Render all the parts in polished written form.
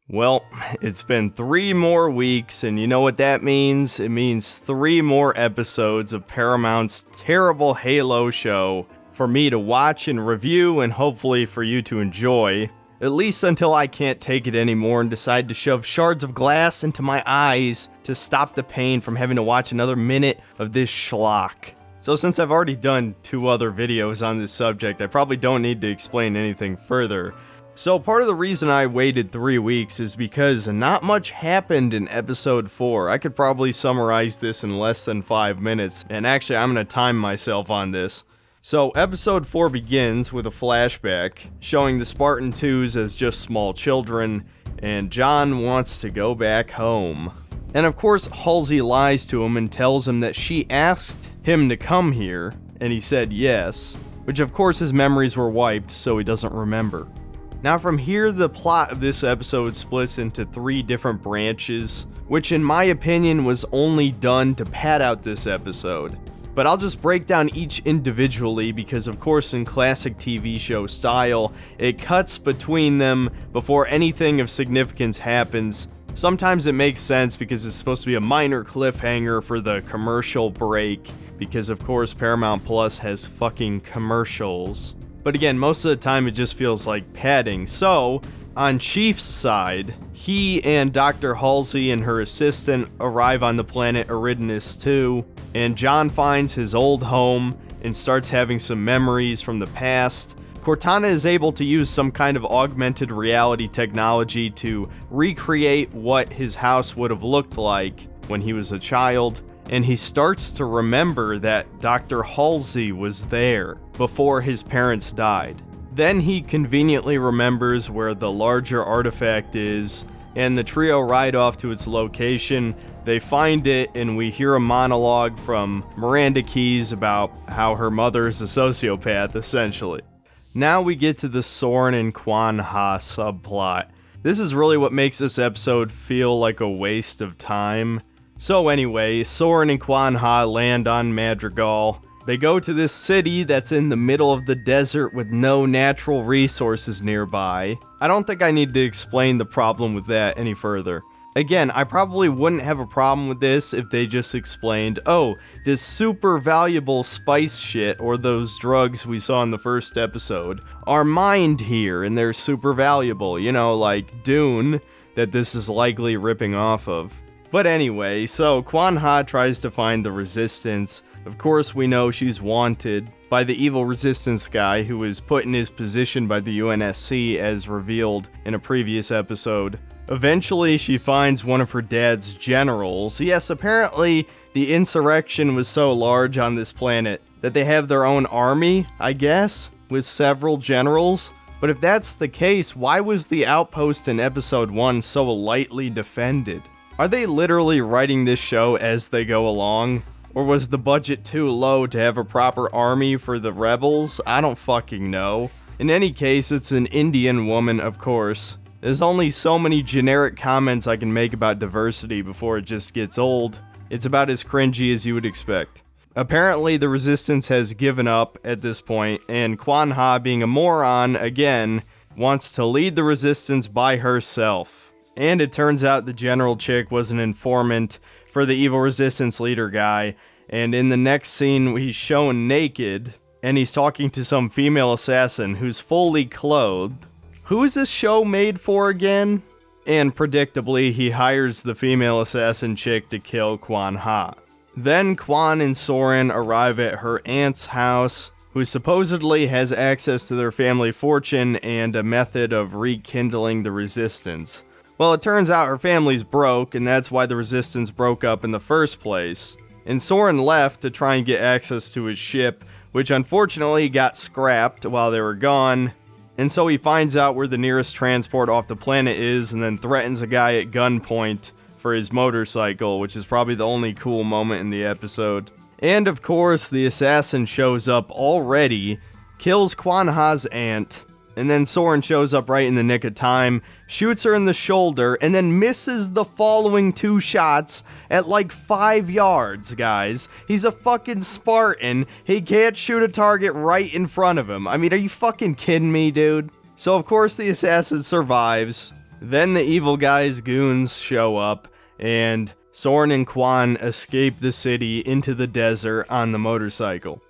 Well, it's been 3 more weeks, and you know what that means? It means 3 more episodes of Paramount's terrible Halo show for me to watch and review, and hopefully for you to enjoy. At least until I can't take it anymore and decide to shove shards of glass into my eyes to stop the pain from having to watch another minute of this schlock. So since I've already done 2 other videos on this subject, I probably don't need to explain anything further. So part of the reason I waited 3 weeks is because not much happened in episode 4. I could probably summarize this in less than 5 minutes, and actually I'm going to time myself on this. So episode 4 begins with a flashback showing the Spartan 2s as just small children, and John wants to go back home. And of course Halsey lies to him and tells him that she asked him to come here, and he said yes, which of course his memories were wiped so he doesn't remember. Now from here, the plot of this episode splits into 3 different branches, which in my opinion was only done to pad out this episode. But I'll just break down each individually because of course in classic TV show style, it cuts between them before anything of significance happens. Sometimes it makes sense because it's supposed to be a minor cliffhanger for the commercial break, because of course Paramount Plus has fucking commercials. But again, most of the time it just feels like padding. So, on Chief's side, he and Dr. Halsey and her assistant arrive on the planet Eridanus 2, and John finds his old home and starts having some memories from the past. Cortana is able to use some kind of augmented reality technology to recreate what his house would have looked like when he was a child, and he starts to remember that Dr. Halsey was there before his parents died. Then he conveniently remembers where the larger artifact is, and the trio ride off to its location. They find it, and we hear a monologue from Miranda Keyes about how her mother is a sociopath, essentially. Now we get to the Soren and Kwan Ha subplot. This is really what makes this episode feel like a waste of time. So anyway, Soren and Kwan Ha land on Madrigal. They go to this city that's in the middle of the desert with no natural resources nearby. I don't think I need to explain the problem with that any further. Again, I probably wouldn't have a problem with this if they just explained, oh, this super valuable spice shit, or those drugs we saw in the first episode, are mined here and they're super valuable, you know, like Dune, that this is likely ripping off of. But anyway, so Kwan Ha tries to find the Resistance. Of course, we know she's wanted by the evil Resistance guy who was put in his position by the UNSC as revealed in a previous episode. Eventually, she finds one of her dad's generals. Yes, apparently the insurrection was so large on this planet that they have their own army, I guess, with several generals. But if that's the case, why was the outpost in episode 1 so lightly defended? Are they literally writing this show as they go along? Or was the budget too low to have a proper army for the rebels? I don't fucking know. In any case, it's an Indian woman, of course. There's only so many generic comments I can make about diversity before it just gets old. It's about as cringy as you would expect. Apparently, the Resistance has given up at this point, and Kwan Ha, being a moron again, wants to lead the Resistance by herself. And it turns out the general chick was an informant for the evil Resistance leader guy, and in the next scene he's shown naked, and he's talking to some female assassin who's fully clothed. Who is this show made for again? And predictably, he hires the female assassin chick to kill Kwan Ha. Then Kwan and Soren arrive at her aunt's house, who supposedly has access to their family fortune and a method of rekindling the Resistance. Well, it turns out her family's broke, and that's why the Resistance broke up in the first place. And Soren left to try and get access to his ship, which unfortunately got scrapped while they were gone. And so he finds out where the nearest transport off the planet is, and then threatens a guy at gunpoint for his motorcycle, which is probably the only cool moment in the episode. And of course, the assassin shows up already, kills Kwan Ha's aunt, and then Soren shows up right in the nick of time, shoots her in the shoulder, and then misses the following 2 shots at like 5 yards, guys. He's a fucking Spartan. He can't shoot a target right in front of him. I mean, are you fucking kidding me, dude? So of course the assassin survives. Then the evil guy's goons show up, and Soren and Quan escape the city into the desert on the motorcycle.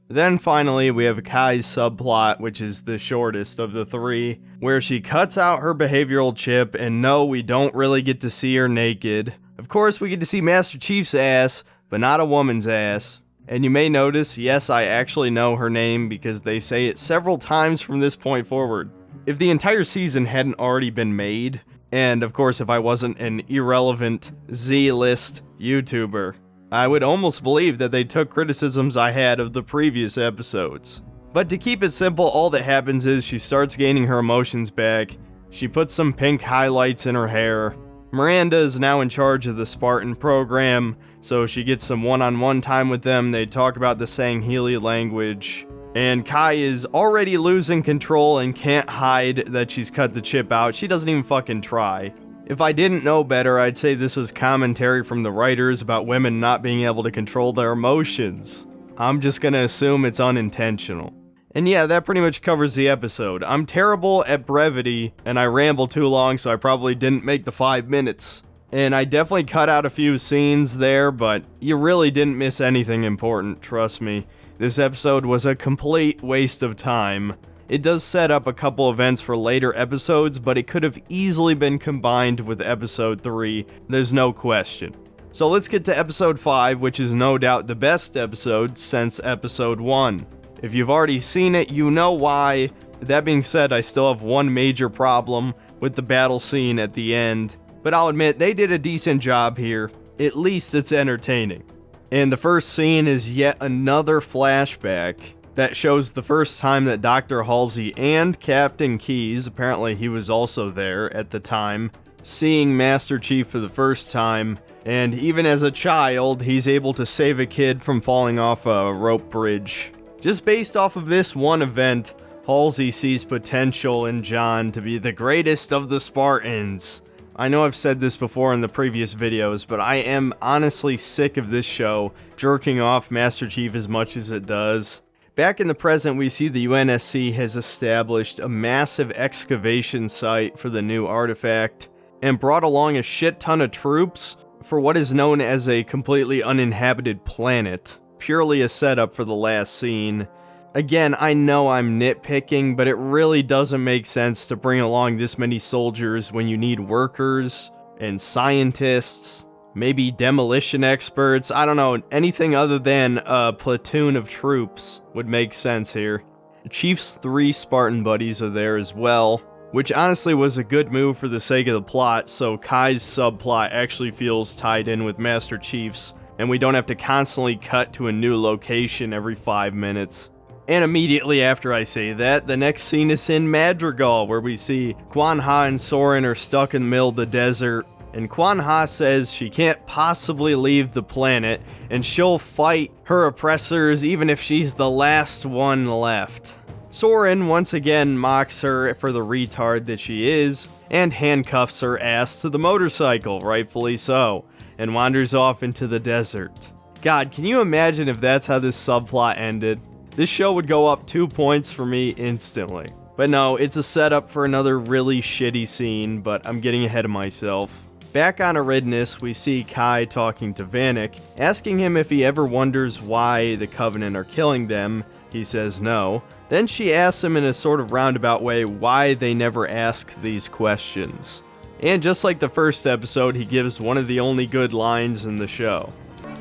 Then finally, we have Kai's subplot, which is the shortest of the three, where she cuts out her behavioral chip, and no, we don't really get to see her naked. Of course, we get to see Master Chief's ass, but not a woman's ass. And you may notice, yes, I actually know her name because they say it several times from this point forward. If the entire season hadn't already been made, and of course if I wasn't an irrelevant Z-list YouTuber, I would almost believe that they took criticisms I had of the previous episodes. But to keep it simple, all that happens is she starts gaining her emotions back, she puts some pink highlights in her hair, Miranda is now in charge of the Spartan program, so she gets some one-on-one time with them, they talk about the Sangheili language, and Kai is already losing control and can't hide that she's cut the chip out, she doesn't even fucking try. If I didn't know better, I'd say this was commentary from the writers about women not being able to control their emotions. I'm just gonna assume it's unintentional. And yeah, that pretty much covers the episode. I'm terrible at brevity, and I ramble too long, so I probably didn't make the 5 minutes. And I definitely cut out a few scenes there, but you really didn't miss anything important, trust me. This episode was a complete waste of time. It does set up a couple events for later episodes, but it could have easily been combined with episode 3, there's no question. So let's get to episode 5, which is no doubt the best episode since episode 1. If you've already seen it, you know why. That being said, I still have one major problem with the battle scene at the end, but I'll admit they did a decent job here. At least it's entertaining. And the first scene is yet another flashback that shows the first time that Dr. Halsey and Captain Keyes, apparently he was also there at the time, seeing Master Chief for the first time, and even as a child, he's able to save a kid from falling off a rope bridge. Just based off of this one event, Halsey sees potential in John to be the greatest of the Spartans. I know I've said this before in the previous videos, but I am honestly sick of this show jerking off Master Chief as much as it does. Back in the present, we see the UNSC has established a massive excavation site for the new artifact, and brought along a shit ton of troops for what is known as a completely uninhabited planet, purely a setup for the last scene. Again, I know I'm nitpicking, but it really doesn't make sense to bring along this many soldiers when you need workers and scientists, maybe demolition experts, I don't know, anything other than a platoon of troops would make sense here. Chief's 3 Spartan buddies are there as well, which honestly was a good move for the sake of the plot, so Kai's subplot actually feels tied in with Master Chief's, and we don't have to constantly cut to a new location every 5 minutes. And immediately after I say that, the next scene is in Madrigal, where we see Quan Ha and Soren are stuck in the middle of the desert, and Quan Ha says she can't possibly leave the planet, and she'll fight her oppressors even if she's the last one left. Soren once again mocks her for the retard that she is, and handcuffs her ass to the motorcycle, rightfully so, and wanders off into the desert. God, can you imagine if that's how this subplot ended? This show would go up 2 points for me instantly. But no, it's a setup for another really shitty scene, but I'm getting ahead of myself. Back on Eridanus, we see Kai talking to Vanek, asking him if he ever wonders why the Covenant are killing them. He says no. Then she asks him in a sort of roundabout way why they never ask these questions. And just like the first episode, he gives one of the only good lines in the show.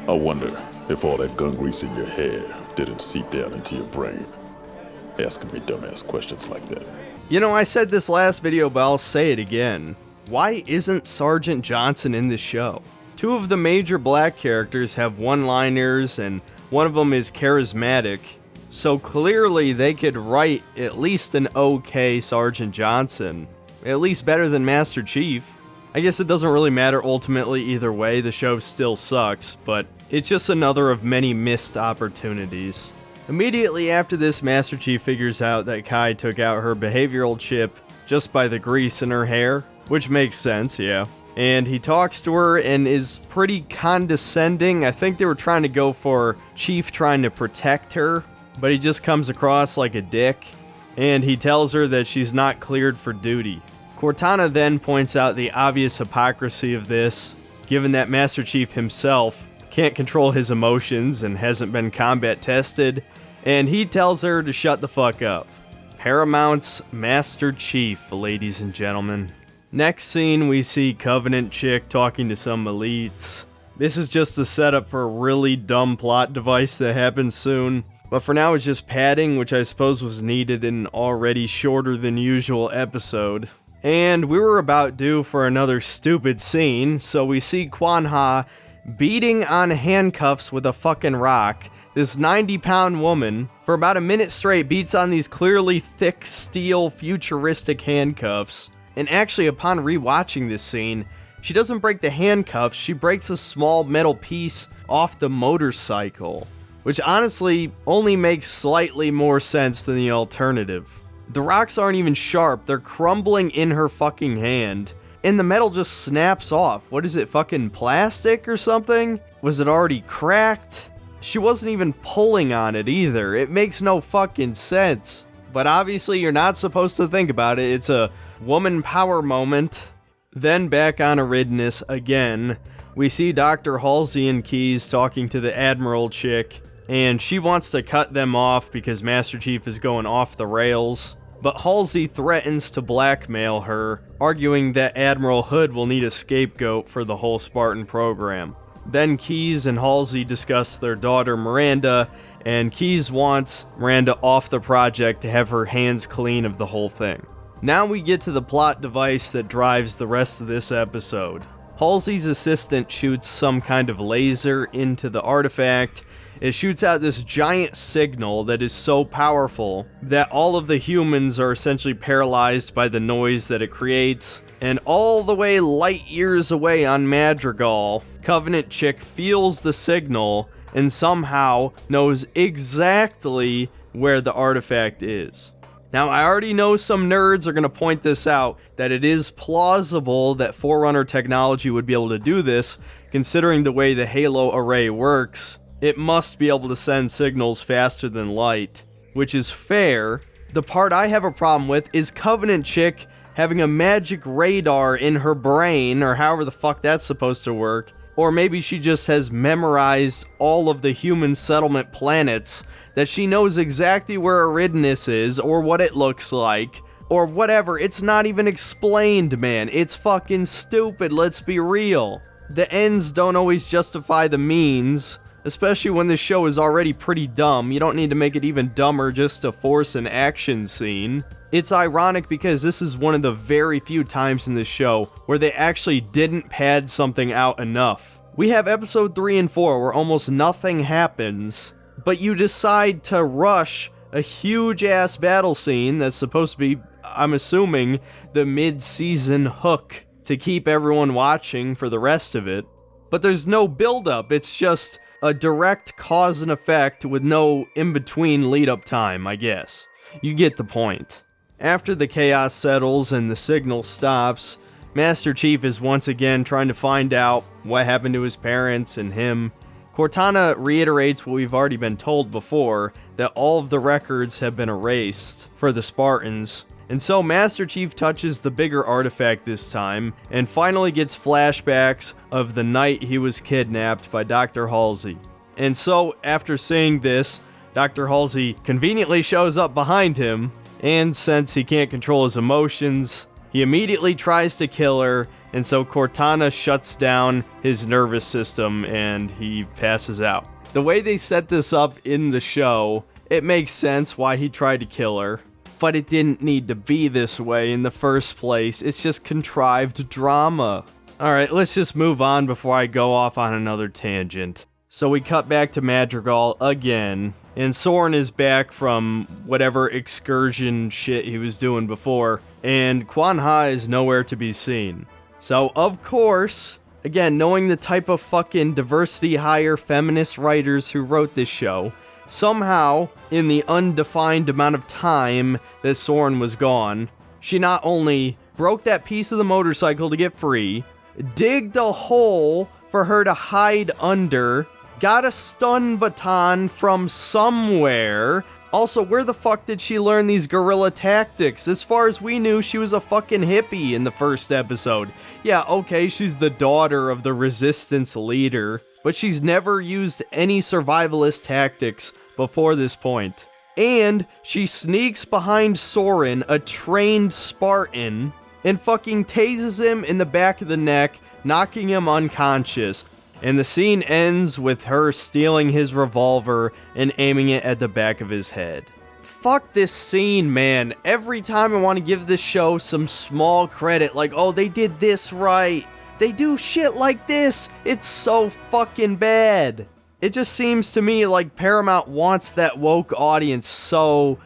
I wonder if all that gun grease in your hair didn't seep down into your brain, asking me dumbass questions like that. You know, I said this last video, but I'll say it again. Why isn't Sergeant Johnson in this show? 2 of the major black characters have one-liners, and one of them is charismatic, so clearly they could write at least an okay Sergeant Johnson. At least better than Master Chief. I guess it doesn't really matter ultimately either way, the show still sucks, but it's just another of many missed opportunities. Immediately after this, Master Chief figures out that Kai took out her behavioral chip just by the grease in her hair, which makes sense, yeah. And he talks to her and is pretty condescending. I think they were trying to go for Chief trying to protect her, but he just comes across like a dick. And he tells her that she's not cleared for duty. Cortana then points out the obvious hypocrisy of this, given that Master Chief himself can't control his emotions and hasn't been combat tested, and he tells her to shut the fuck up. Paramount's Master Chief, ladies and gentlemen. Next scene, we see Covenant Chick talking to some elites. This is just the setup for a really dumb plot device that happens soon, but for now it's just padding, which I suppose was needed in an already shorter than usual episode. And we were about due for another stupid scene, so we see Quan Ha beating on handcuffs with a fucking rock. This 90-pound woman, for about a minute straight, beats on these clearly thick steel futuristic handcuffs. And actually, upon rewatching this scene, she doesn't break the handcuffs, she breaks a small metal piece off the motorcycle, which honestly only makes slightly more sense than the alternative. The rocks aren't even sharp, they're crumbling in her fucking hand, and the metal just snaps off. What is it, fucking plastic or something? Was it already cracked? She wasn't even pulling on it either. It makes no fucking sense. But obviously you're not supposed to think about it. It's a woman power moment. Then back on Eridanus again, we see Dr. Halsey and Keyes talking to the Admiral chick, and she wants to cut them off because Master Chief is going off the rails. But Halsey threatens to blackmail her, arguing that Admiral Hood will need a scapegoat for the whole Spartan program. Then Keyes and Halsey discuss their daughter Miranda, and Keyes wants Miranda off the project to have her hands clean of the whole thing. Now we get to the plot device that drives the rest of this episode. Halsey's assistant shoots some kind of laser into the artifact. It shoots out this giant signal that is so powerful that all of the humans are essentially paralyzed by the noise that it creates. And all the way light years away on Madrigal, Covenant Chick feels the signal and somehow knows exactly where the artifact is. Now, I already know some nerds are going to point this out, that it is plausible that Forerunner technology would be able to do this, considering the way the Halo array works. It must be able to send signals faster than light, which is fair. The part I have a problem with is Covenant Chick having a magic radar in her brain, or however the fuck that's supposed to work. Or maybe she just has memorized all of the human settlement planets, that she knows exactly where Eridanus is, or what it looks like, or whatever. It's not even explained, man. It's fucking stupid, let's be real. The ends don't always justify the means, especially when this show is already pretty dumb. You don't need to make it even dumber just to force an action scene. It's ironic because this is one of the very few times in this show where they actually didn't pad something out enough. We have episode 3 and 4 where almost nothing happens, but you decide to rush a huge-ass battle scene that's supposed to be, I'm assuming, the mid-season hook to keep everyone watching for the rest of it. But there's no build-up, it's just a direct cause and effect with no in-between lead-up time, I guess. You get the point. After the chaos settles and the signal stops, Master Chief is once again trying to find out what happened to his parents and him. Cortana reiterates what we've already been told before, that all of the records have been erased for the Spartans. And so Master Chief touches the bigger artifact this time, and finally gets flashbacks of the night he was kidnapped by Dr. Halsey. And so, after seeing this, Dr. Halsey conveniently shows up behind him, and since he can't control his emotions, he immediately tries to kill her, and so Cortana shuts down his nervous system and he passes out. The way they set this up in the show, it makes sense why he tried to kill her, but it didn't need to be this way in the first place. It's just contrived drama. Alright, let's just move on before I go off on another tangent. So we cut back to Madrigal again, and Soren is back from whatever excursion shit he was doing before, and Quan Ha is nowhere to be seen. So, of course, again, knowing the type of fucking diversity hire feminist writers who wrote this show, somehow, in the undefined amount of time that Soren was gone, she not only broke that piece of the motorcycle to get free, digged a hole for her to hide under, got a stun baton from somewhere, Also, where the fuck did she learn these guerrilla tactics? As far as we knew, she was a fucking hippie in the first episode. Yeah, okay, she's the daughter of the resistance leader, but she's never used any survivalist tactics before this point. And she sneaks behind Soren, a trained Spartan, and fucking tases him in the back of the neck, knocking him unconscious. And the scene ends with her stealing his revolver and aiming it at the back of his head. Fuck this scene, man. Every time I want to give this show some small credit, like, oh, they did this right. They do shit like this. It's so fucking bad. It just seems to me like Paramount wants that woke audience so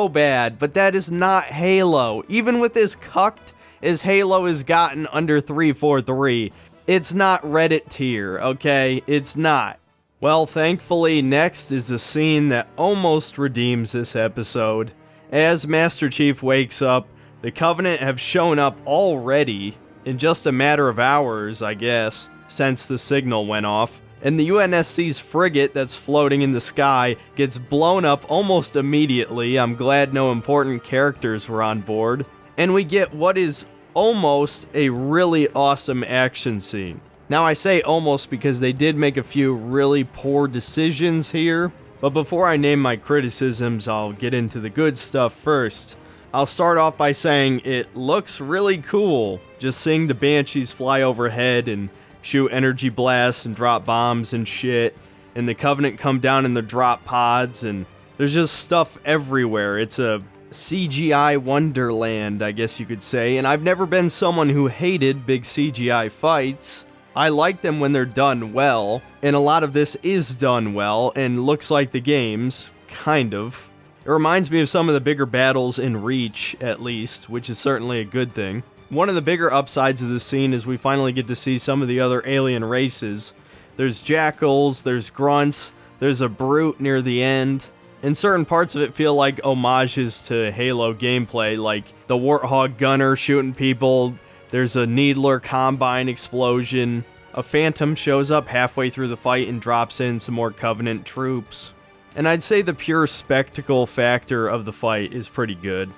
bad, but that is not Halo. Even with as cucked as Halo has gotten under 343, it's not Reddit tier, okay? It's not. Well, thankfully, next is a scene that almost redeems this episode. As Master Chief wakes up, the Covenant have shown up already, in just a matter of hours, I guess, since the signal went off. And the UNSC's frigate that's floating in the sky gets blown up almost immediately. I'm glad no important characters were on board. And we get what is almost a really awesome action scene. Now I say almost because they did make a few really poor decisions here, but before I name my criticisms, I'll get into the good stuff first. I'll start off by saying it looks really cool, just seeing the Banshees fly overhead and shoot energy blasts and drop bombs and shit, and the Covenant come down in the drop pods, and there's just stuff everywhere. It's a CGI wonderland, I guess you could say, and I've never been someone who hated big CGI fights. I like them when they're done well, and a lot of this is done well, and looks like the games, kind of. It reminds me of some of the bigger battles in Reach, at least, which is certainly a good thing. One of the bigger upsides of this scene is we finally get to see some of the other alien races. There's jackals, there's grunts, there's a brute near the end, and certain parts of it feel like homages to Halo gameplay, like the Warthog gunner shooting people, there's a Needler combine explosion, a Phantom shows up halfway through the fight and drops in some more Covenant troops. And I'd say the pure spectacle factor of the fight is pretty good.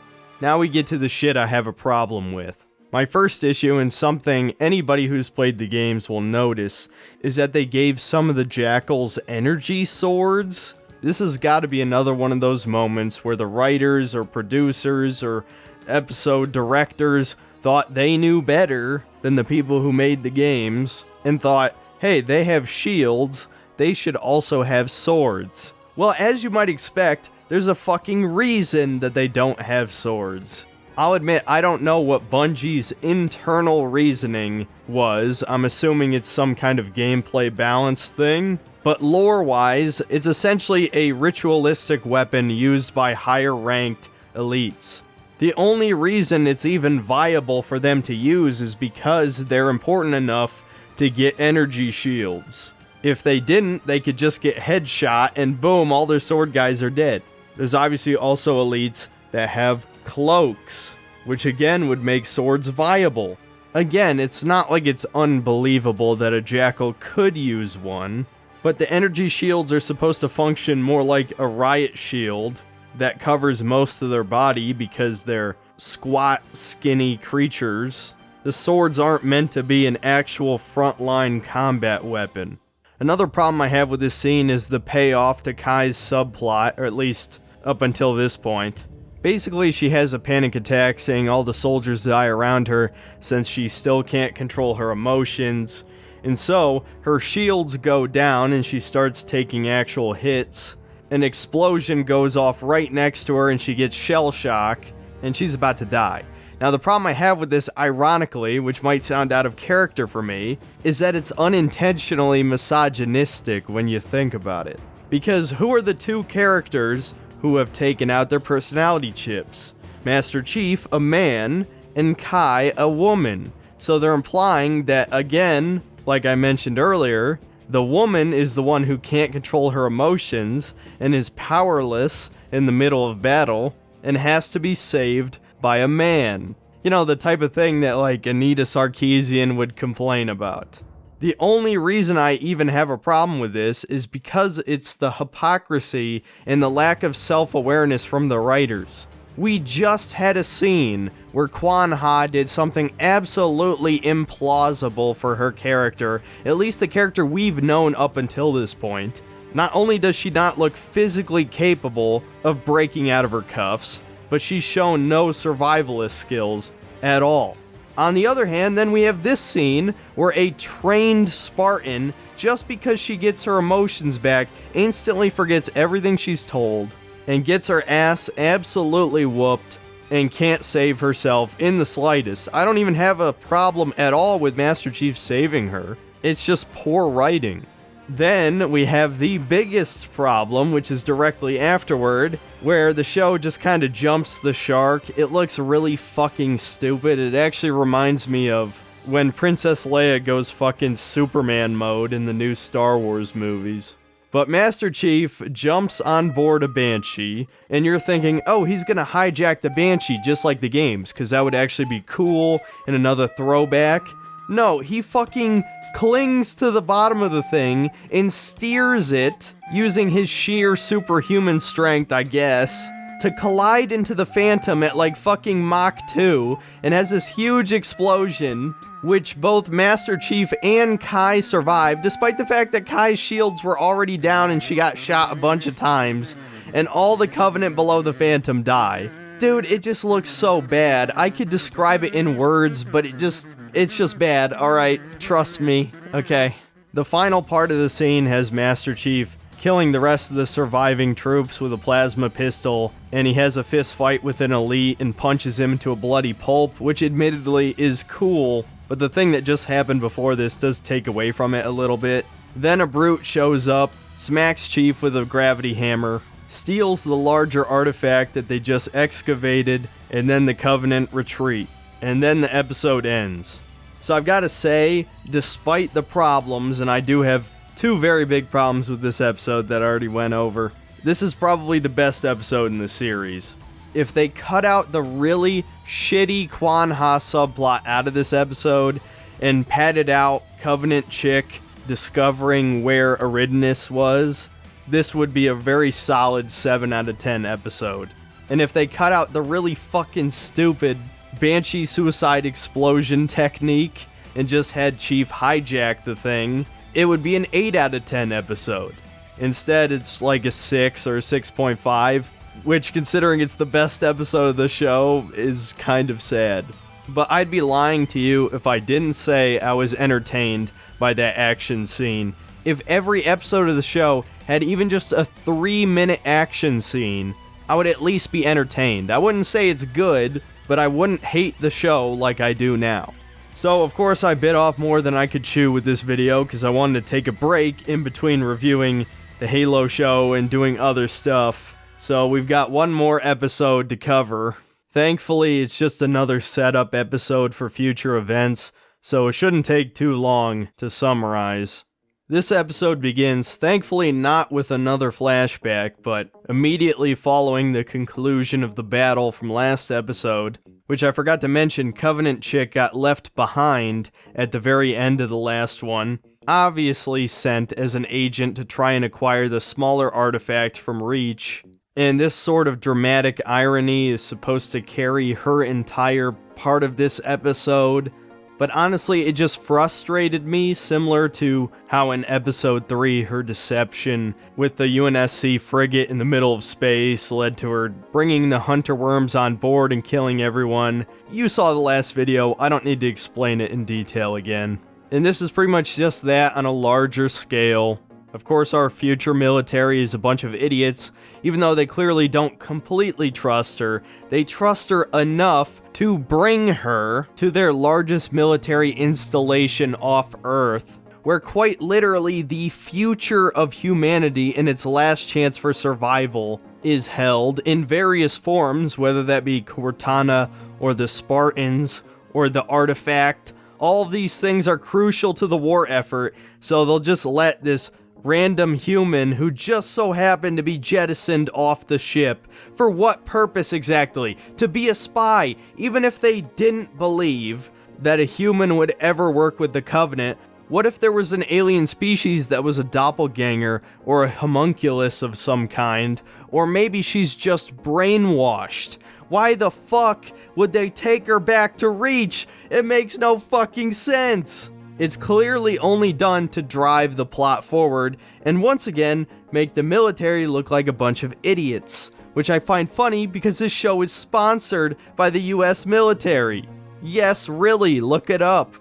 Now we get to the shit I have a problem with. My first issue, and something anybody who's played the games will notice, is that they gave some of the jackals energy swords. This has got to be another one of those moments where the writers or producers or episode directors thought they knew better than the people who made the games and thought, hey, they have shields, they should also have swords. Well, as you might expect, there's a fucking reason that they don't have swords. I'll admit, I don't know what Bungie's internal reasoning was. I'm assuming it's some kind of gameplay balance thing. But lore-wise, it's essentially a ritualistic weapon used by higher-ranked elites. The only reason it's even viable for them to use is because they're important enough to get energy shields. If they didn't, they could just get headshot and boom, all their sword guys are dead. There's obviously also elites that have cloaks, which again would make swords viable. Again, it's not like it's unbelievable that a jackal could use one, but the energy shields are supposed to function more like a riot shield that covers most of their body because they're squat, skinny creatures. The swords aren't meant to be an actual frontline combat weapon. Another problem I have with this scene is the payoff to Kai's subplot, or at least up until this point. Basically, she has a panic attack saying all the soldiers die around her since she still can't control her emotions. And so, her shields go down and she starts taking actual hits. An explosion goes off right next to her and she gets shell shock, and she's about to die. Now, the problem I have with this, ironically, which might sound out of character for me, is that it's unintentionally misogynistic when you think about it. Because who are the two characters who have taken out their personality chips? Master Chief, a man, and Kai, a woman. So they're implying that, again, like I mentioned earlier, the woman is the one who can't control her emotions and is powerless in the middle of battle and has to be saved by a man. You know, the type of thing that like Anita Sarkeesian would complain about. The only reason I even have a problem with this is because it's the hypocrisy and the lack of self-awareness from the writers. We just had a scene where Kwan Ha did something absolutely implausible for her character, at least the character we've known up until this point. Not only does she not look physically capable of breaking out of her cuffs, but she's shown no survivalist skills at all. On the other hand, then we have this scene where a trained Spartan, just because she gets her emotions back, instantly forgets everything she's told and gets her ass absolutely whooped and can't save herself in the slightest. I don't even have a problem at all with Master Chief saving her. It's just poor writing. Then we have the biggest problem, which is directly afterward, where the show just kind of jumps the shark. It looks really fucking stupid. It actually reminds me of when Princess Leia goes fucking Superman mode in the new Star Wars movies. But Master Chief jumps on board a Banshee, and you're thinking, oh, he's gonna hijack the Banshee just like the games, because that would actually be cool and another throwback. No, he fucking clings to the bottom of the thing and steers it, using his sheer superhuman strength, I guess, to collide into the Phantom at like fucking Mach 2, and has this huge explosion, which both Master Chief and Kai survive, despite the fact that Kai's shields were already down and she got shot a bunch of times, and all the Covenant below the Phantom die. Dude, it just looks so bad. I could describe it in words, but it's just bad. Alright, trust me. Okay. The final part of the scene has Master Chief killing the rest of the surviving troops with a plasma pistol, and he has a fist fight with an elite and punches him into a bloody pulp, which admittedly is cool, but the thing that just happened before this does take away from it a little bit. Then a brute shows up, smacks Chief with a gravity hammer, steals the larger artifact that they just excavated, and then the Covenant retreat. And then the episode ends. So I've got to say, despite the problems, and I do have two very big problems with this episode that I already went over, this is probably the best episode in the series. If they cut out the really shitty Kwan Ha subplot out of this episode and padded out Covenant chick discovering where Eridanus was, this would be a very solid 7 out of 10 episode. And if they cut out the really fucking stupid Banshee suicide explosion technique and just had Chief hijack the thing, it would be an 8 out of 10 episode. Instead, it's like a 6 or a 6.5, which, considering it's the best episode of the show, is kind of sad. But I'd be lying to you if I didn't say I was entertained by that action scene. If every episode of the show had even just a 3-minute action scene, I would at least be entertained. I wouldn't say it's good, but I wouldn't hate the show like I do now. So, of course, I bit off more than I could chew with this video because I wanted to take a break in between reviewing the Halo show and doing other stuff. So we've got one more episode to cover. Thankfully, it's just another setup episode for future events, so it shouldn't take too long to summarize. This episode begins, thankfully not with another flashback, but immediately following the conclusion of the battle from last episode, which I forgot to mention, Covenant chick got left behind at the very end of the last one, obviously sent as an agent to try and acquire the smaller artifact from Reach, and this sort of dramatic irony is supposed to carry her entire part of this episode. But honestly, it just frustrated me, similar to how in Episode 3, her deception with the UNSC frigate in the middle of space led to her bringing the hunter worms on board and killing everyone. You saw the last video, I don't need to explain it in detail again. And this is pretty much just that on a larger scale. Of course, our future military is a bunch of idiots. Even though they clearly don't completely trust her, they trust her enough to bring her to their largest military installation off Earth, where quite literally the future of humanity and its last chance for survival is held in various forms, whether that be Cortana or the Spartans or the artifact. All of these things are crucial to the war effort, so they'll just let this random human who just so happened to be jettisoned off the ship. For what purpose exactly? To be a spy. Even if they didn't believe that a human would ever work with the Covenant, What if there was an alien species that was a doppelganger or a homunculus of some kind? Or maybe she's just brainwashed? Why the fuck would they take her back to Reach? It makes no fucking sense. It's clearly only done to drive the plot forward, and once again, make the military look like a bunch of idiots. Which I find funny because this show is sponsored by the US military. Yes, really, look it up.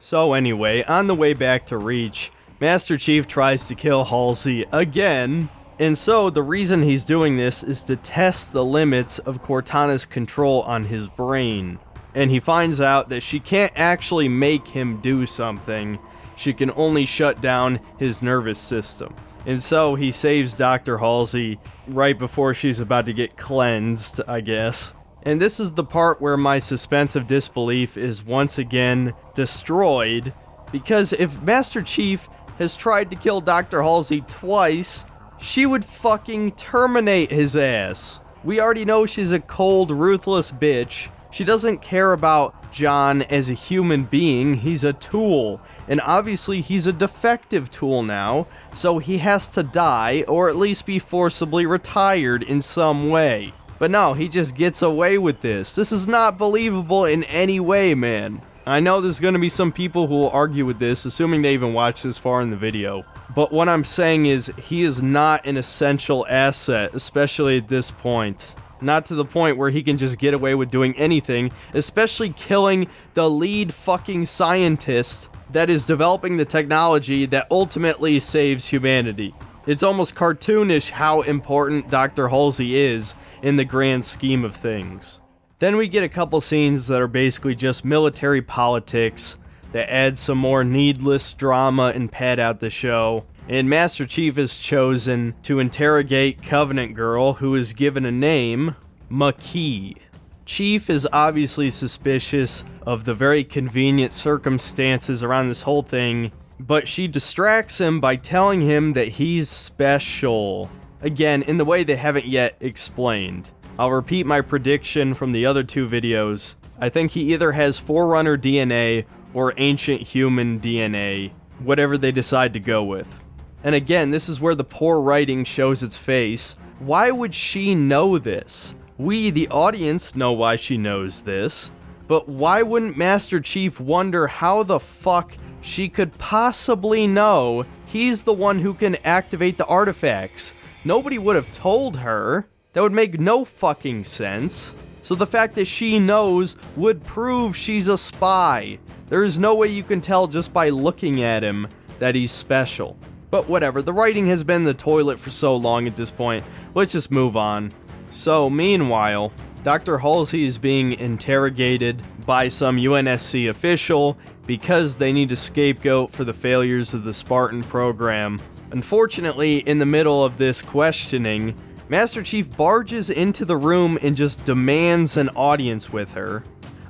So anyway, on the way back to Reach, Master Chief tries to kill Halsey again. And so the reason he's doing this is to test the limits of Cortana's control on his brain. And he finds out that she can't actually make him do something. She can only shut down his nervous system. And so he saves Dr. Halsey right before she's about to get cleansed, I guess. And this is the part where my suspense of disbelief is once again destroyed, because if Master Chief has tried to kill Dr. Halsey twice, she would fucking terminate his ass. We already know she's a cold, ruthless bitch. She doesn't care about John as a human being, he's a tool. And obviously he's a defective tool now, so he has to die, or at least be forcibly retired in some way. But no, he just gets away with this. This is not believable in any way, man. I know there's gonna be some people who will argue with this, assuming they even watch this far in the video. But what I'm saying is, he is not an essential asset, especially at this point. Not to the point where he can just get away with doing anything, especially killing the lead fucking scientist that is developing the technology that ultimately saves humanity. It's almost cartoonish how important Dr. Halsey is in the grand scheme of things. Then we get a couple scenes that are basically just military politics that add some more needless drama and pad out the show. And Master Chief is chosen to interrogate Covenant Girl, who is given a name, Makee. Chief is obviously suspicious of the very convenient circumstances around this whole thing, but she distracts him by telling him that he's special. Again, in the way they haven't yet explained. I'll repeat my prediction from the other two videos. I think he either has Forerunner DNA or Ancient Human DNA, whatever they decide to go with. And again, this is where the poor writing shows its face. Why would she know this? We, the audience, know why she knows this, but why wouldn't Master Chief wonder how the fuck she could possibly know he's the one who can activate the artifacts? Nobody would have told her. That would make no fucking sense. So the fact that she knows would prove she's a spy. There is no way you can tell just by looking at him that he's special. But whatever, the writing has been in the toilet for so long at this point. Let's just move on. So, meanwhile, Dr. Halsey is being interrogated by some UNSC official because they need a scapegoat for the failures of the Spartan program. Unfortunately, in the middle of this questioning, Master Chief barges into the room and just demands an audience with her.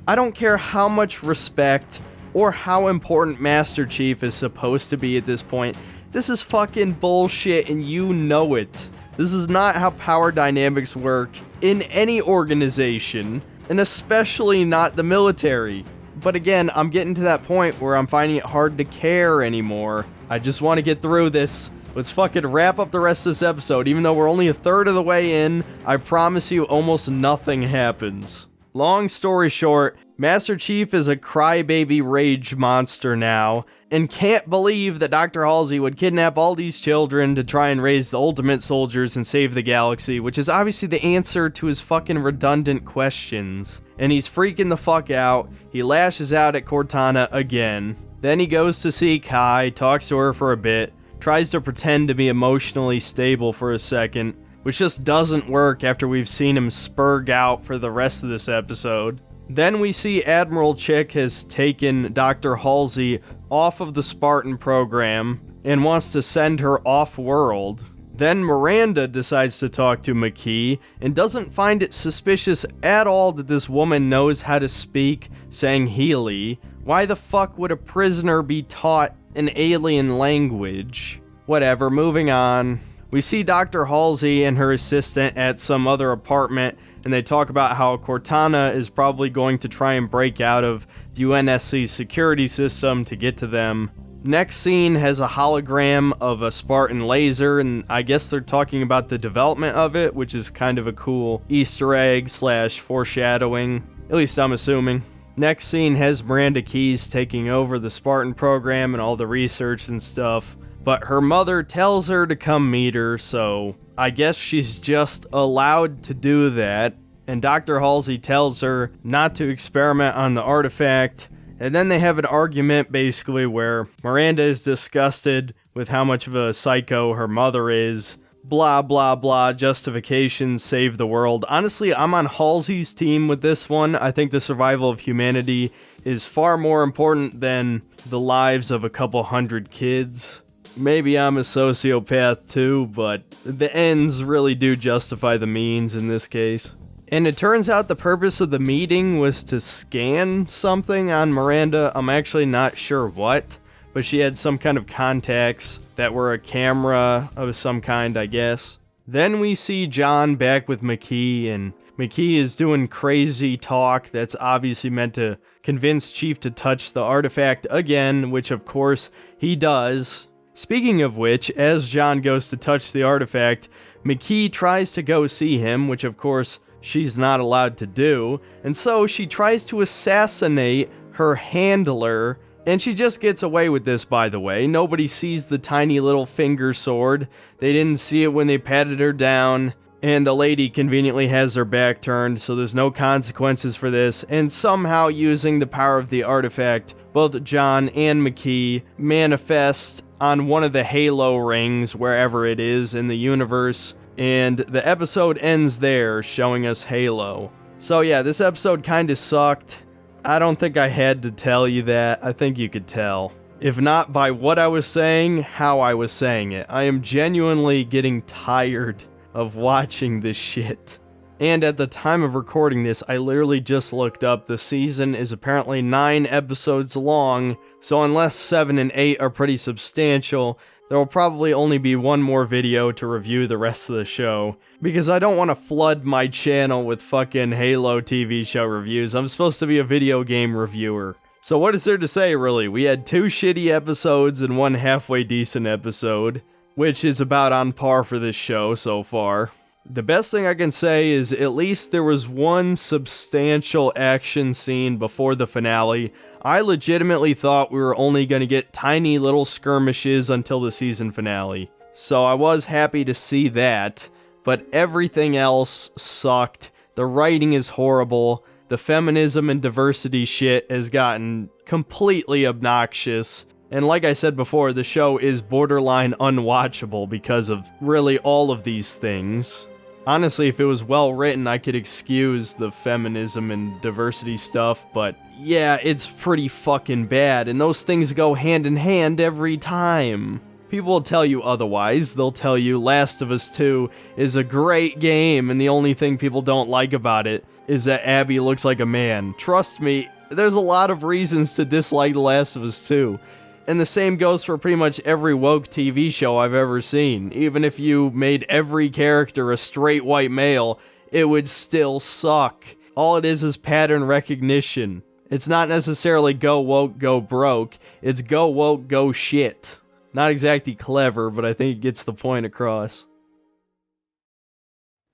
I don't care how much respect or how important Master Chief is supposed to be at this point. This is fucking bullshit and you know it. This is not how power dynamics work in any organization, and especially not the military. But again, I'm getting to that point where I'm finding it hard to care anymore. I just want to get through this. Let's fucking wrap up the rest of this episode. Even though we're only a third of the way in, I promise you almost nothing happens. Long story short, Master Chief is a crybaby rage monster now, and can't believe that Dr. Halsey would kidnap all these children to try and raise the ultimate soldiers and save the galaxy, which is obviously the answer to his fucking redundant questions. And he's freaking the fuck out. He lashes out at Cortana again. Then he goes to see Kai, talks to her for a bit, tries to pretend to be emotionally stable for a second, which just doesn't work after we've seen him spurg out for the rest of this episode. Then we see Admiral Chick has taken Dr. Halsey off of the Spartan program and wants to send her off-world. Then Miranda decides to talk to Makee and doesn't find it suspicious at all that this woman knows how to speak Sangheili. Why the fuck would a prisoner be taught an alien language? Whatever, moving on. We see Dr. Halsey and her assistant at some other apartment, and they talk about how Cortana is probably going to try and break out of the UNSC security system to get to them. Next scene has a hologram of a Spartan laser, and I guess they're talking about the development of it, which is kind of a cool Easter egg / foreshadowing, at least I'm assuming. Next scene has Miranda Keyes taking over the Spartan program and all the research and stuff, but her mother tells her to come meet her, so I guess she's just allowed to do that, and Dr. Halsey tells her not to experiment on the artifact. And then they have an argument basically where Miranda is disgusted with how much of a psycho her mother is. Blah, blah, blah, justification, save the world. Honestly, I'm on Halsey's team with this one. I think the survival of humanity is far more important than the lives of a couple hundred kids. Maybe I'm a sociopath too, but the ends really do justify the means in this case. And it turns out the purpose of the meeting was to scan something on Miranda. I'm actually not sure what, but she had some kind of contacts that were a camera of some kind, I guess. Then we see John back with McKee, and McKee is doing crazy talk that's obviously meant to convince Chief to touch the artifact again, which of course he does. Speaking of which, as John goes to touch the artifact, McKee tries to go see him, which of course she's not allowed to do, and so she tries to assassinate her handler, and she just gets away with this, by the way. Nobody sees the tiny little finger sword. They didn't see it when they patted her down, and the lady conveniently has her back turned, so there's no consequences for this, and somehow using the power of the artifact, both John and McKee manifest on one of the Halo rings, wherever it is in the universe, and the episode ends there, showing us Halo. So yeah, this episode kinda sucked. I don't think I had to tell you that. I think you could tell. If not by what I was saying, how I was saying it. I am genuinely getting tired of watching this shit. And at the time of recording this, I literally just looked up. The season is apparently 9 episodes long, so unless 7 and 8 are pretty substantial, there will probably only be one more video to review the rest of the show, because I don't want to flood my channel with fucking Halo TV show reviews. I'm supposed to be a video game reviewer. So what is there to say, really? We had 2 shitty episodes and 1 halfway decent episode, which is about on par for this show so far. The best thing I can say is at least there was one substantial action scene before the finale. I legitimately thought we were only going to get tiny little skirmishes until the season finale. So I was happy to see that, but everything else sucked. The writing is horrible. The feminism and diversity shit has gotten completely obnoxious. And like I said before, the show is borderline unwatchable because of really all of these things. Honestly, if it was well written, I could excuse the feminism and diversity stuff, but yeah, it's pretty fucking bad, and those things go hand in hand every time. People will tell you otherwise. They'll tell you Last of Us 2 is a great game, and the only thing people don't like about it is that Abby looks like a man. Trust me, there's a lot of reasons to dislike The Last of Us 2. And the same goes for pretty much every woke TV show I've ever seen. Even if you made every character a straight white male, it would still suck. All it is pattern recognition. It's not necessarily go woke, go broke. It's go woke, go shit. Not exactly clever, but I think it gets the point across.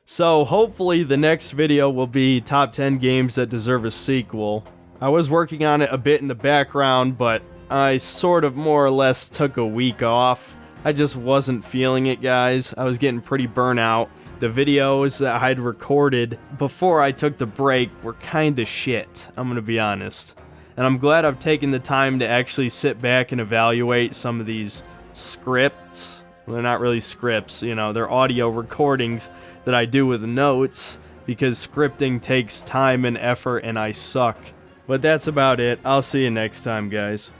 So hopefully the next video will be top 10 games that deserve a sequel. I was working on it a bit in the background, but I sort of more or less took a week off. I just wasn't feeling it, guys. I was getting pretty burnt out. The videos that I'd recorded before I took the break were kinda shit, I'm gonna be honest. And I'm glad I've taken the time to actually sit back and evaluate some of these scripts. Well, they're not really scripts, you know, they're audio recordings that I do with notes, because scripting takes time and effort and I suck. But that's about it. I'll see you next time, guys.